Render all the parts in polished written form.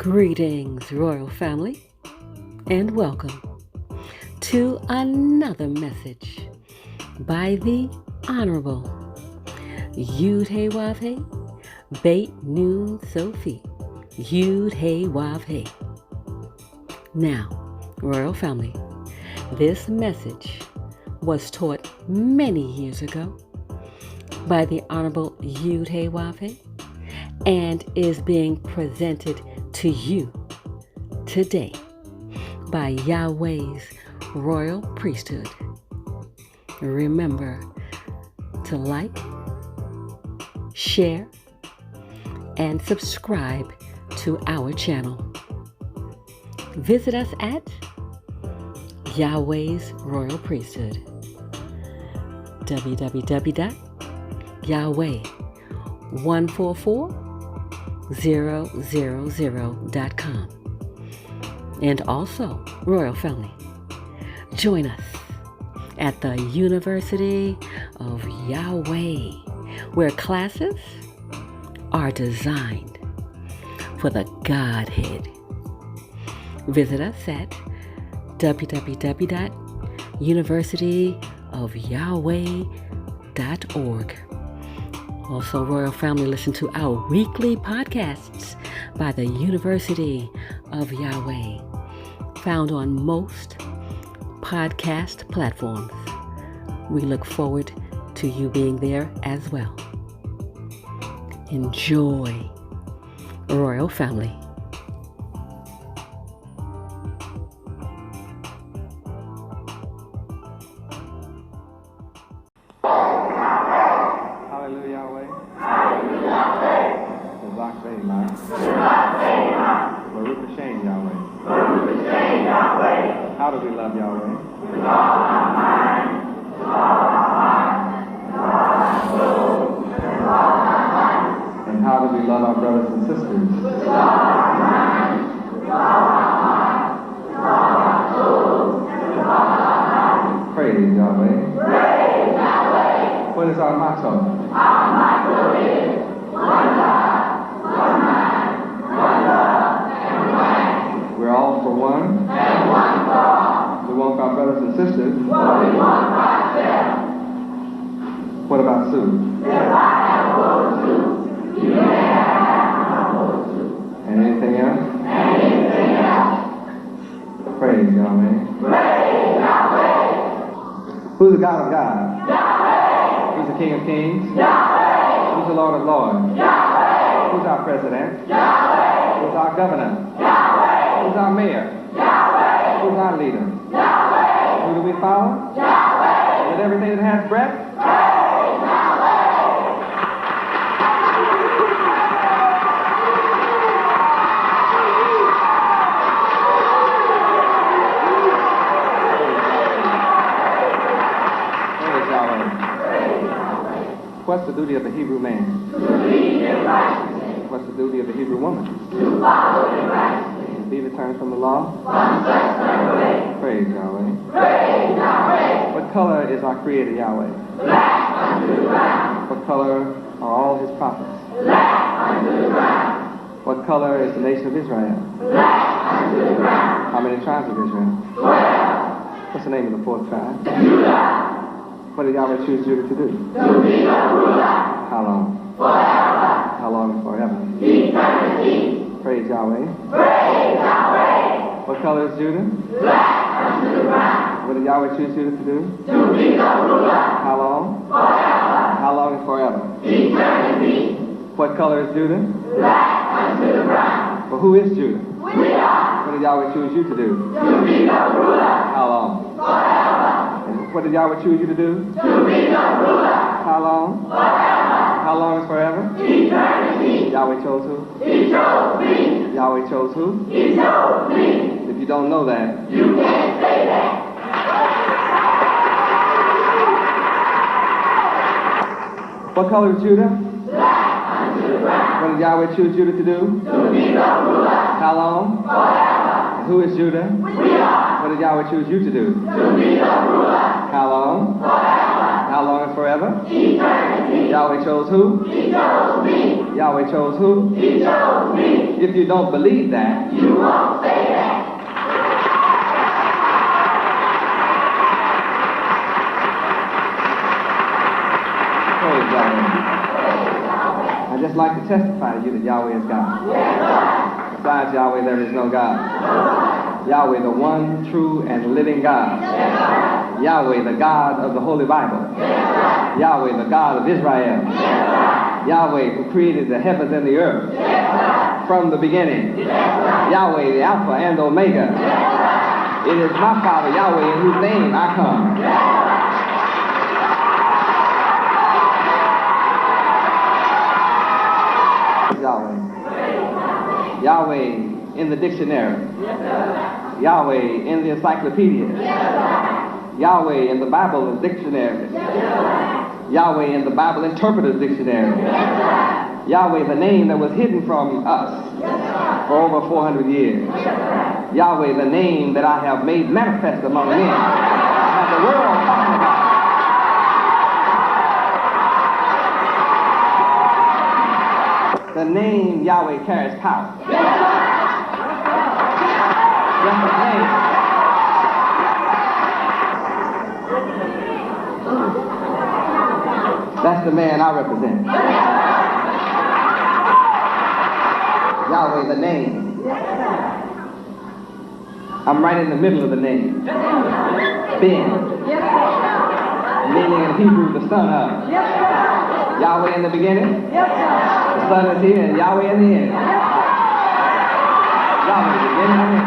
Greetings, royal family, and welcome to another message by the Honorable Yahweh Beit Nun Sophie Yahweh. Now, royal family, this message was taught many years ago by the Honorable Yahweh and is being presented to you today by Yahweh's royal priesthood. Remember to like, share, and subscribe to our channel. Visit us at Yahweh's royal priesthood, www.yahweh144000.com. And also, royal family, join us at the University of Yahweh, where classes are designed for the Godhead. Visit us at www.universityofyahweh.org. Also, royal family, listen to our weekly podcasts by the University of Yahweh, found on most podcast platforms. We look forward to you being there as well. Enjoy, royal family. How do we love Yahweh? With all our mind, with all our heart, with all our soul, with all our life. And how do we love our brothers and sisters? With all our mind, with all our heart, with all our soul, with all our life. Praise Yahweh. Praise Yahweh. What is our motto? Our motto is one God, one mind, one love, and one. We're all for one. And one for all. We want our brothers and sisters. What we want for ourselves. What about Sue? If I have hold to, you may have hold to. And anything else? And anything else. Praise Yahweh. Praise Yahweh. Who's the God of God? Yahweh. Who's the King of Kings? Yahweh. Who's the Lord of Lords? Yahweh. Who's our president? Yahweh. Who's our governor? Yahweh. Who's our mayor? Yahweh. Who's our leader? Yahweh. Who do we follow? Yahweh. With everything that has breath? Praise Yahweh. Praise Yahweh. Praise Yahweh. What's the duty of the Hebrew man? To lead in righteousness. What's the duty of the Hebrew woman? To follow in righteousness. Be returned from the law? One such turn away. Praise Yahweh. Praise Yahweh. What color is our Creator Yahweh? Black unto the ground. What color are all His prophets? Black unto the ground. What color is the nation of Israel? Black unto the ground. How many tribes of Israel? 12. What's the name of the fourth tribe? Judah. What did Yahweh choose Judah to do? To be the ruler. How long? Forever. How long and forever? Eternity. Praise Yahweh. Praise Yahweh. What color is Judah? Black unto the ground. What did Yahweh choose Judah to do? To be the ruler. How long? Forever. How long and forever? Eternity. What color is Judah? Black unto the ground. Well, who is Judah? We are. What did Yahweh choose you to do? To be the ruler. How long? Forever. And what did Yahweh choose you to do? To be the ruler. How long? Forever. How long is forever? Eternity. Yahweh chose who? He chose me. Yahweh chose who? He chose me. If you don't know that, You can't say that. what color is Judah? Black unto the ground. What did Yahweh choose Judah to do? To be the ruler. How long? Forever. And who is Judah? We are. What did Yahweh choose you to do? To be the ruler. How long? Forever. How long as forever? Eternity. Yahweh chose who? He chose me. Yahweh chose who? He chose me. If you don't believe that, You won't say that. praise Yahweh. I'd just like to testify to you that Yahweh is God. Besides Yahweh, there is no God. Yahweh, the one true and living God. Yahweh, the God of the Holy Bible. Yahweh, the God of Israel. Yahweh, who created the heavens and the earth from the beginning. Yahweh, the Alpha and Omega. It is my Father, Yahweh, in whose name I come. Yahweh. Yahweh in the dictionary. Yahweh in the encyclopedia. Yahweh in the Bible dictionary. Yahweh in the Bible interpreter's dictionary. Yahweh, the name that was hidden from us for over 400 years. Yahweh, the name that I have made manifest among men. Have the world talking about. The name Yahweh carries power. Just the name. That's the man I represent. Yahweh, the name. I'm right in the middle of the name. Ben. Meaning in Hebrew, the son of. Yahweh in the beginning. The Son is here, and Yahweh in the end. Yahweh, the beginning and the end.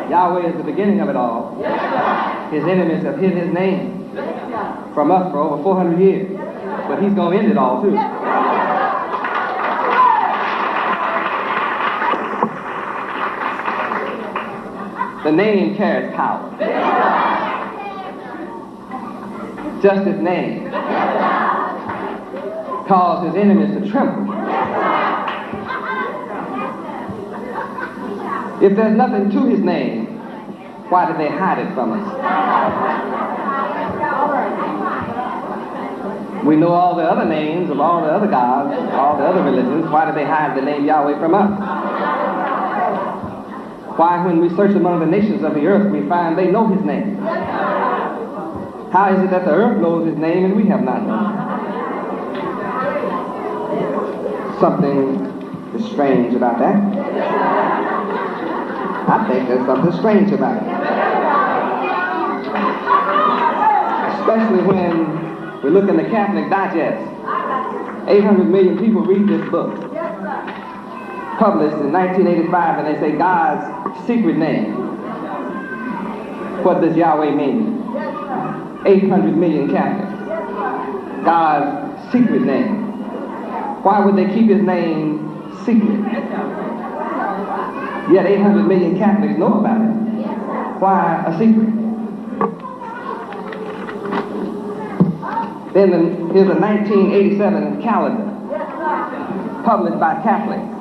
Yahweh is the beginning of it all. His enemies have hid his name from us for over 400 years. But he's going to end it all, too. The name carries power. Just his name caused his enemies to tremble. If there's nothing to his name, why did they hide it from us? We know all the other names of all the other gods, all the other religions. Why did they hide the name Yahweh from us? Why, when we search among the nations of the earth, we find they know his name? How is it that the earth knows his name and we have not known? Something is strange about that. I think there's something strange about it. Especially when we look in the Catholic Digest. 800 million people read this book. Published in 1985, and they say God's secret name. What does Yahweh mean? 800 million Catholics. God's secret name. Why would they keep his name secret? Yet 800 million Catholics know about it. Why a secret? Then here's a 1987 calendar published by Catholics.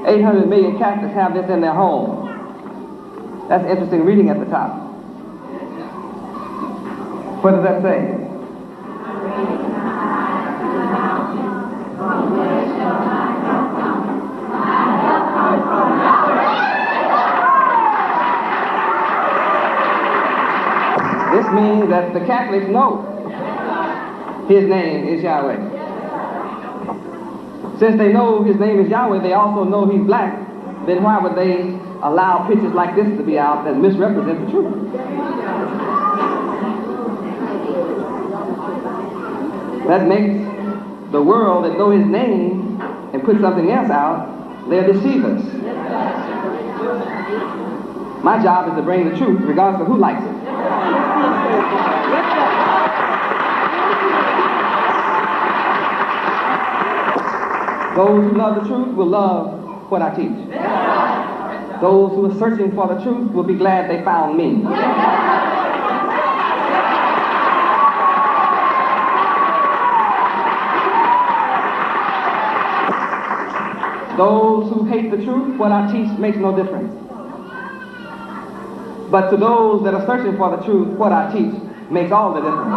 800 million Catholics have this in their home. That's interesting reading at the top. What does that say? This means that the Catholics know his name is Yahweh. Since they know his name is Yahweh, they also know he's black. Then why would they allow pictures like this to be out that misrepresent the truth? That makes the world that know his name and put something else out, they're deceivers. My job is to bring the truth regardless of who likes it. Those who love the truth will love what I teach. Those who are searching for the truth will be glad they found me. Those who hate the truth, what I teach makes no difference. But to those that are searching for the truth, what I teach makes all the difference.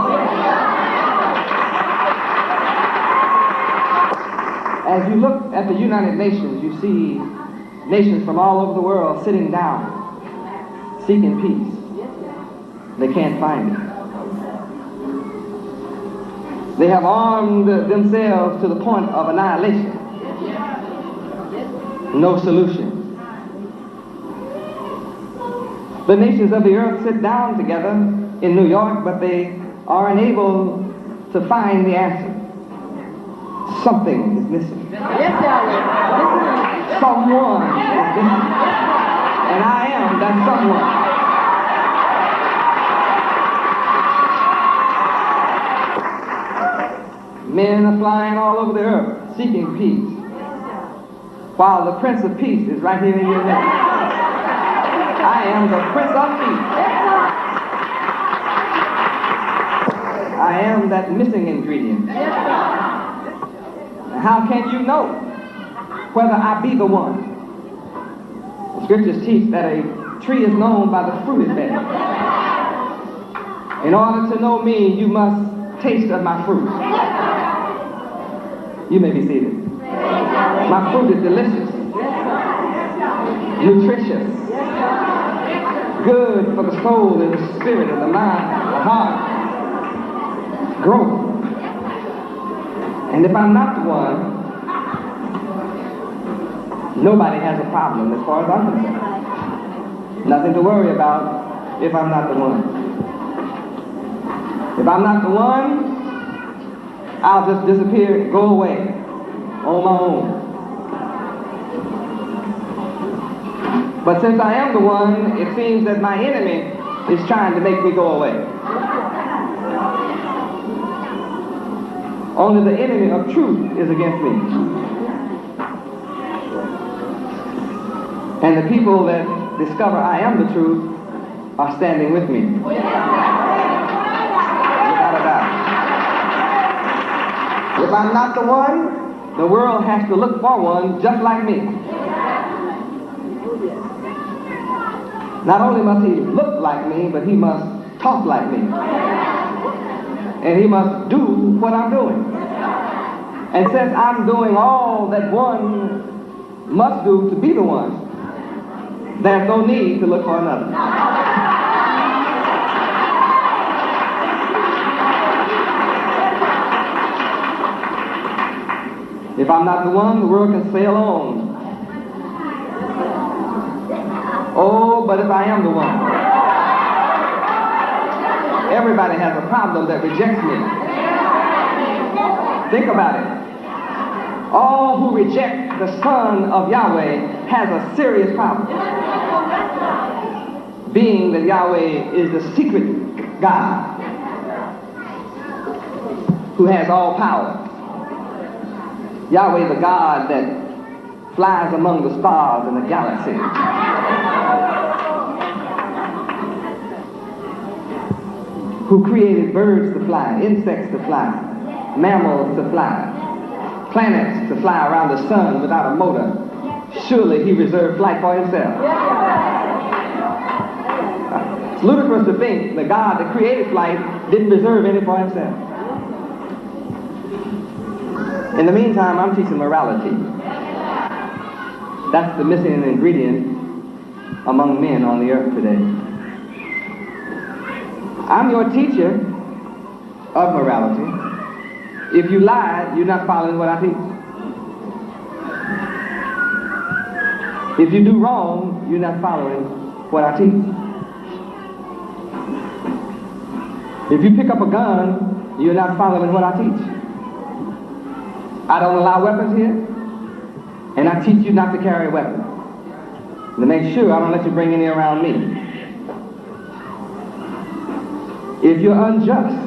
As you look at the United Nations, you see nations from all over the world sitting down, seeking peace. They can't find it. They have armed themselves to the point of annihilation. No solution. The nations of the earth sit down together in New York, but they are unable to find the answer. Something is missing. Yes, Yahweh. Someone is missing. And I am that someone. Men are flying all over the earth seeking peace, while the Prince of Peace is right here in your midst. I am the Prince of Peace. I am that missing ingredient. How can you know whether I be the one? The scriptures teach that a tree is known by the fruit it bears. In order to know me, you must taste of my fruit. You may be seated. My fruit is delicious, nutritious, good for the soul and the spirit and the mind, the heart, growth. And if I'm not the one, nobody has a problem as far as I'm concerned. Nothing to worry about if I'm not the one. If I'm not the one, I'll just disappear, go away on my own. But since I am the one, it seems that my enemy is trying to make me go away. Only the enemy of truth is against me. And the people that discover I am the truth are standing with me. Without a doubt. If I'm not the one, the world has to look for one just like me. Not only must he look like me, but he must talk like me. And he must do what I'm doing. And since I'm doing all that one must do to be the one, there's no need to look for another. If I'm not the one, the world can sail on. Oh, but if I am the one, everybody has a problem that rejects me. Think about it. All who reject the Son of Yahweh has a serious problem. Being that Yahweh is the secret God who has all power. Yahweh, the God that flies among the stars in the galaxy. Who created birds to fly, insects to fly, mammals to fly, planets to fly around the sun without a motor. Surely he reserved flight for himself. It's ludicrous to think the God that created flight didn't reserve any for himself. In the meantime, I'm teaching morality. That's the missing ingredient among men on the earth today. I'm your teacher of morality. If you lie, you're not following what I teach. If you do wrong, you're not following what I teach. If you pick up a gun, you're not following what I teach. I don't allow weapons here, and I teach you not to carry a weapon. To make sure I don't let you bring any around me. If you're unjust,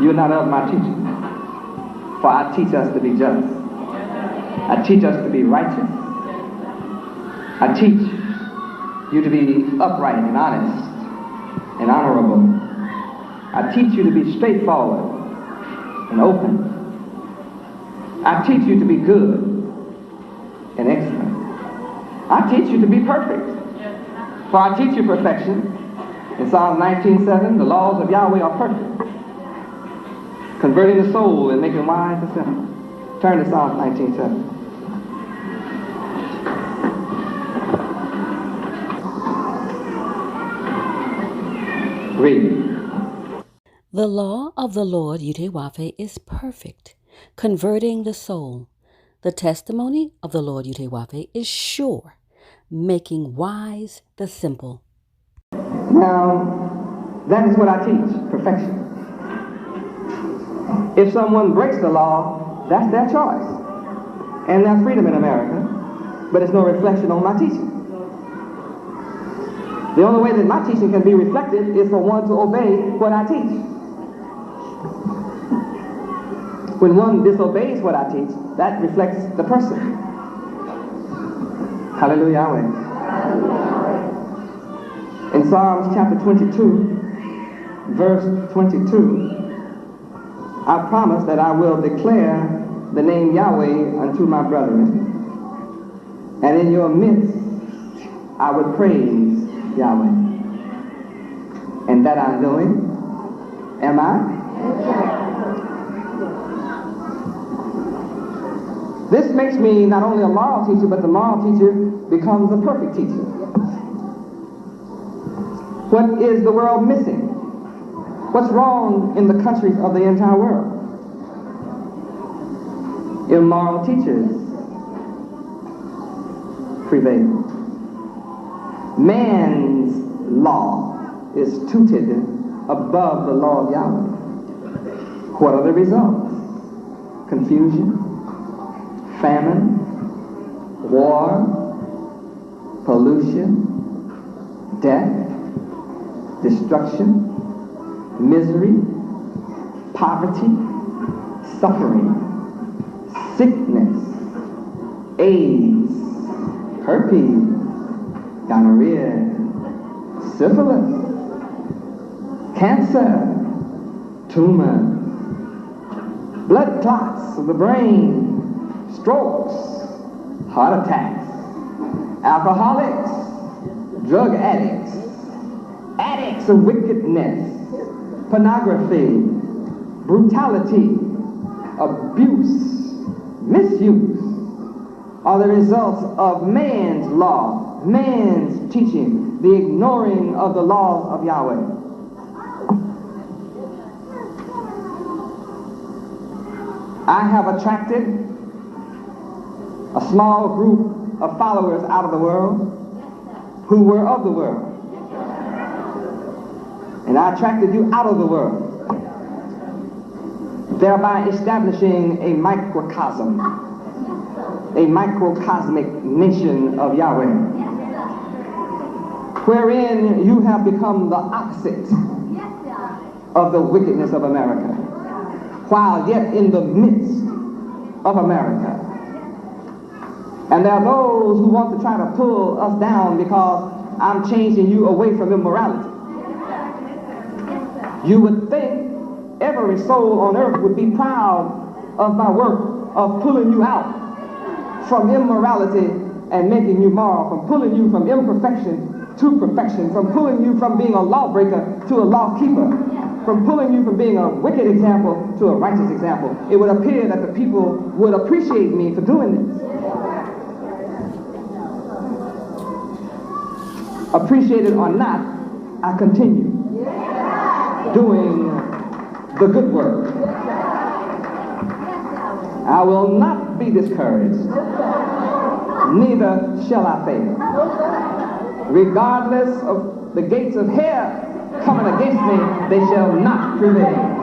you're not of my teaching. For I teach us to be just. I teach us to be righteous. I teach you to be upright and honest and honorable. I teach you to be straightforward and open. I teach you to be good and excellent. I teach you to be perfect. For I teach you perfection. In Psalm 19:7, the laws of Yahweh are perfect, converting the soul and making wise the simple. Turn to Psalm 19:7. Read. The law of the Lord Yahweh is perfect, converting the soul. The testimony of the Lord Yahweh is sure, making wise the simple. Now, that is what I teach, perfection. If someone breaks the law, that's their choice and their freedom in America, but it's no reflection on my teaching. The only way that my teaching can be reflected is for one to obey what I teach. When one disobeys what I teach, that reflects the person. Hallelujah, Yahweh. In Psalms chapter 22, verse 22, I promise that I will declare the name Yahweh unto my brethren, and in your midst I would praise Yahweh. And that I'm doing, am I? This makes me not only a moral teacher, but the moral teacher becomes a perfect teacher. What is the world missing? What's wrong in the countries of the entire world? Immoral teachers prevail. Man's law is tutored above the law of Yahweh. What are the results? Confusion, famine, war, pollution, death, destruction, misery, poverty, suffering, sickness, AIDS, herpes, gonorrhea, syphilis, cancer, tumor, blood clots of the brain, strokes, heart attacks, alcoholics, drug addicts, addicts of wickedness, pornography, brutality, abuse, misuse are the results of man's law, man's teaching, the ignoring of the laws of Yahweh. I have attracted a small group of followers out of the world who were of the world. And I attracted you out of the world, thereby establishing a microcosm, a microcosmic nation of Yahweh, wherein you have become the opposite of the wickedness of America, while yet in the midst of America. And there are those who want to try to pull us down because I'm changing you away from immorality. You would think every soul on earth would be proud of my work of pulling you out from immorality and making you moral, from pulling you from imperfection to perfection, from pulling you from being a lawbreaker to a lawkeeper, from pulling you from being a wicked example to a righteous example. It would appear that the people would appreciate me for doing this. Appreciate it or not, I continue doing the good work. I will not be discouraged, neither shall I fail. Regardless of the gates of hell coming against me, they shall not prevail.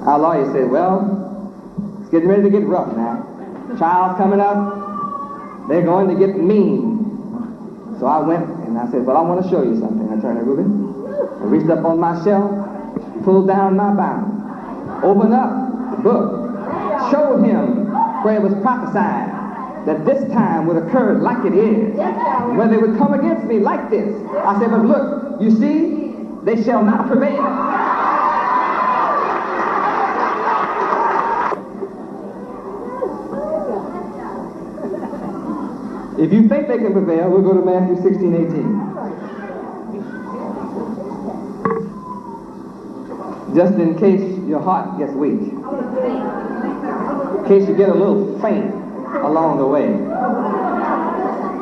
Our lawyer said, well, it's getting ready to get rough now. Child's coming up. They're going to get mean. So I went and I said, well, I want to show you something. I turned to Reuben. I reached up on my shelf, pulled down my Bible, opened up the book, showed him where it was prophesied that this time would occur like it is, where they would come against me like this. I said, but look, you see, they shall not prevail. If you think they can prevail, we'll go to Matthew 16:18. Just in case your heart gets weak, in case you get a little faint along the way,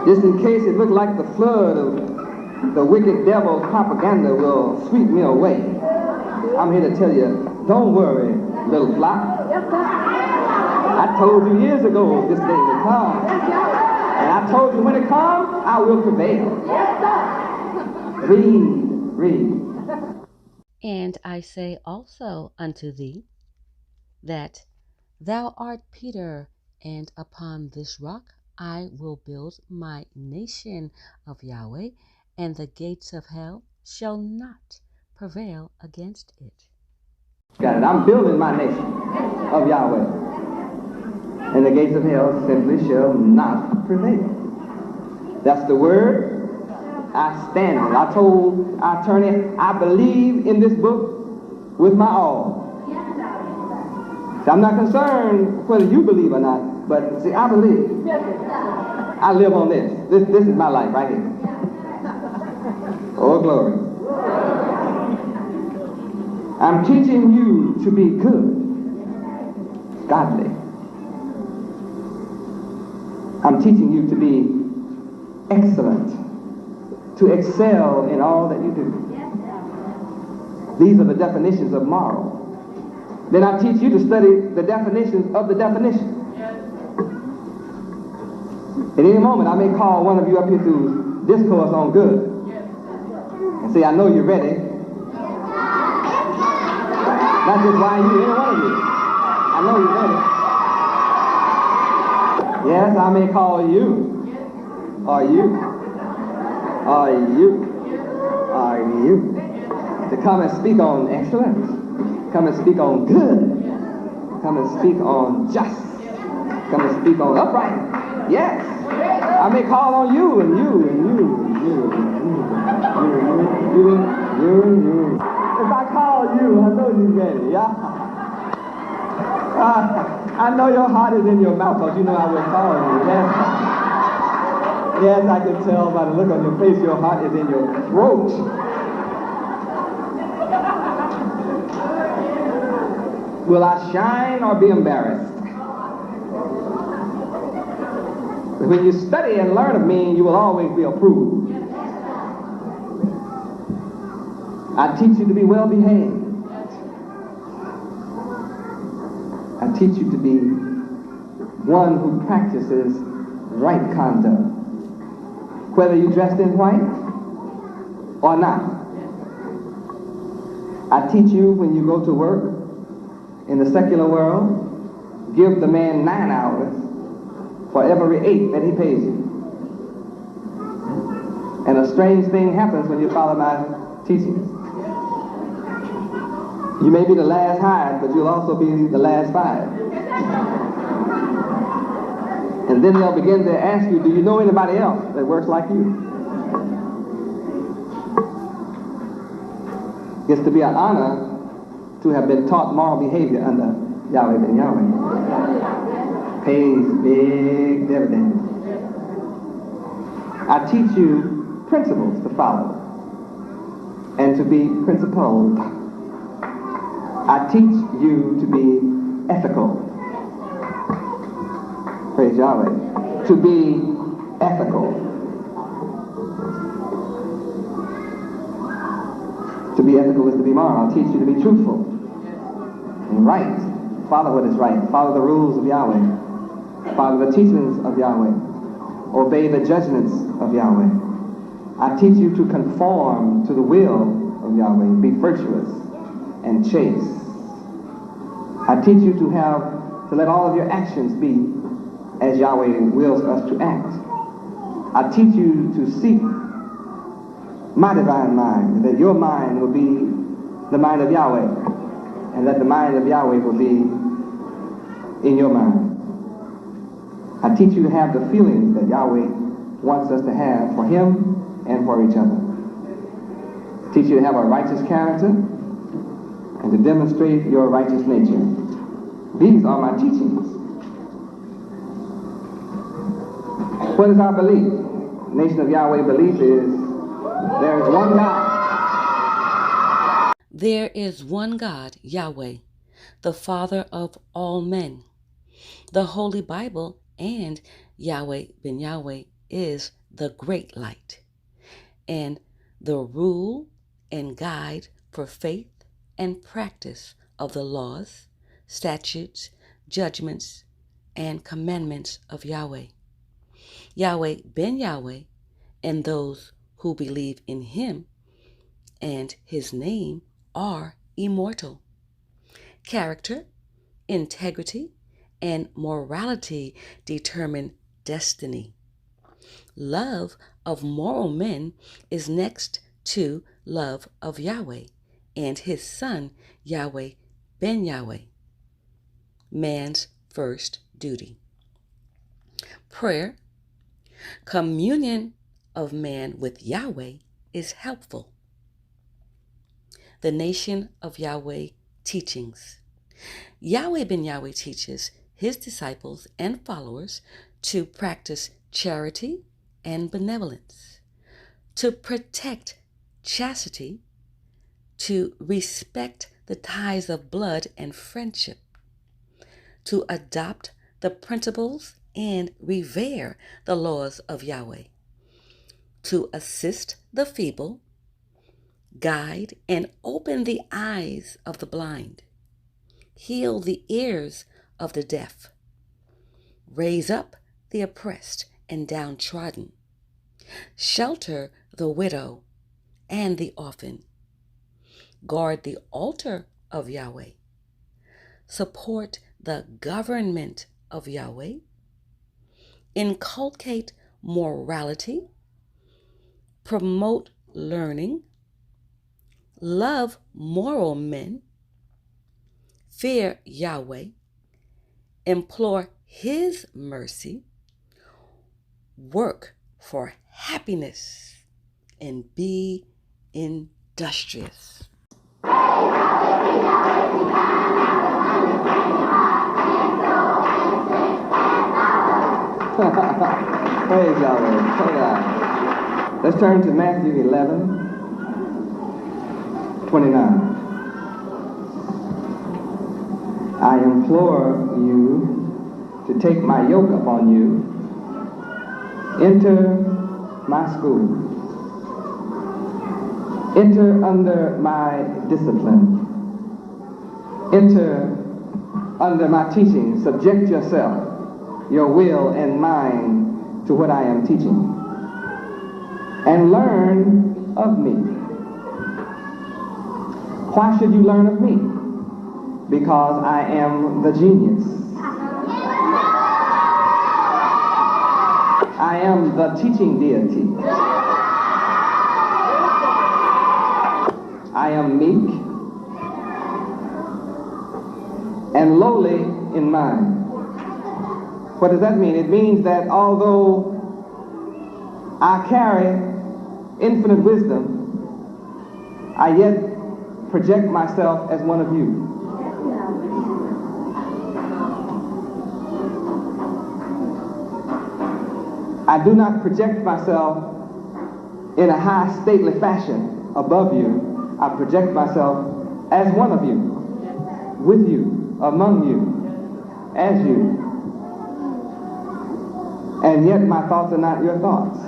just in case it looks like the flood of the wicked devil's propaganda will sweep me away, I'm here to tell you, don't worry, little flock. I told you years ago this day would come. And I told you when it comes, I will prevail. Read. And I say also unto thee that thou art Peter, and upon this rock I will build my nation of Yahweh, and the gates of hell shall not prevail against it. Got it. I'm building my nation of Yahweh, and the gates of hell simply shall not prevail. That's the word. I stand on it. I told our attorney, I believe in this book with my all. So I'm not concerned whether you believe or not, but see, I believe. I live on this. This is my life right here. Oh, glory. I'm teaching you to be good, godly. I'm teaching you to be excellent, to excel in all that you do. These are the definitions of moral. Then I teach you to study the definitions of the definition. At any moment, I may call one of you up here to discourse on good. And say, I know you're ready. Not just why you, any one of you. I know you're ready. Yes, I may call you. Or you to come and speak on excellence, come and speak on good, come and speak on just, come and speak on upright. Yes, I may call on you and you. If I call you, I know you're ready, yeah? I know your heart is in your mouth, because you know I will call you, yes? Yes, I can tell by the look on your face, your heart is in your throat. Will I shine or be embarrassed? When you study and learn of me, you will always be approved. I teach you to be well behaved. I teach you to be one who practices right conduct, whether you're dressed in white or not. I teach you when you go to work in the secular world, give the man 9 hours for every 8 that he pays you. And a strange thing happens when you follow my teachings. You may be the last hired, but you'll also be the last fired. And then they'll begin to ask you, do you know anybody else that works like you? It's to be an honor to have been taught moral behavior under Yahweh ben Yahweh. Pays big dividends. I teach you principles to follow and to be principled. I teach you to be ethical. Praise Yahweh. To be ethical. To be ethical is to be moral. I'll teach you to be truthful and right. Follow what is right. Follow the rules of Yahweh. Follow the teachings of Yahweh. Obey the judgments of Yahweh. I teach you to conform to the will of Yahweh. Be virtuous and chaste. I teach you to let all of your actions be as Yahweh wills us to act. I teach you to seek my divine mind, that your mind will be the mind of Yahweh, and that the mind of Yahweh will be in your mind. I teach you to have the feelings that Yahweh wants us to have for Him and for each other. I teach you to have a righteous character and to demonstrate your righteous nature. These are my teachings. What is our belief? Nation of Yahweh belief is there is one God. There is one God, Yahweh, the Father of all men. The Holy Bible and Yahweh ben Yahweh is the great light and the rule and guide for faith and practice of the laws, statutes, judgments, and commandments of Yahweh. Yahweh ben Yahweh and those who believe in him and his name are immortal. Character, integrity, and morality determine destiny. Love of moral men is next to love of Yahweh and his son, Yahweh ben Yahweh. Man's first duty. Prayer, communion of man with Yahweh is helpful. The nation of Yahweh teachings. Yahweh ben Yahweh teaches his disciples and followers to practice charity and benevolence, to protect chastity, to respect the ties of blood and friendship, to adopt the principles and revere the laws of Yahweh, to assist the feeble, guide and open the eyes of the blind, heal the ears of the deaf, raise up the oppressed and downtrodden, shelter the widow and the orphan, guard the altar of Yahweh, support the government of Yahweh, inculcate morality, promote learning, love moral men, fear Yahweh, implore his mercy, work for happiness, and be industrious. Praise Yahweh. Hold on. Let's turn to Matthew 11:29. I implore you to take my yoke upon you. Enter my school. Enter under my discipline. Enter under my teaching. Subject yourself, your will and mind to what I am teaching. And learn of me. Why should you learn of me? Because I am the genius. I am the teaching deity. I am meek and lowly in mind. What does that mean? It means that although I carry infinite wisdom, I yet project myself as one of you. I do not project myself in a high, stately fashion above you. I project myself as one of you, with you, among you, as you. And yet my thoughts are not your thoughts.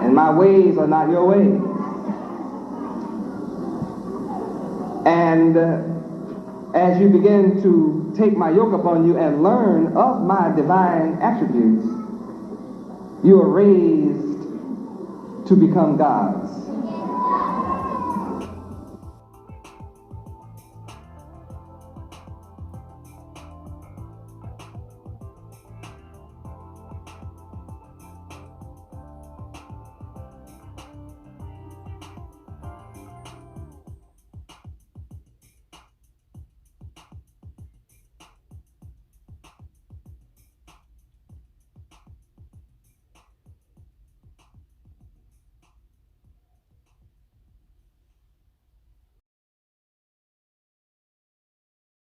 And my ways are not your ways. And as you begin to take my yoke upon you and learn of my divine attributes, you are raised to become gods.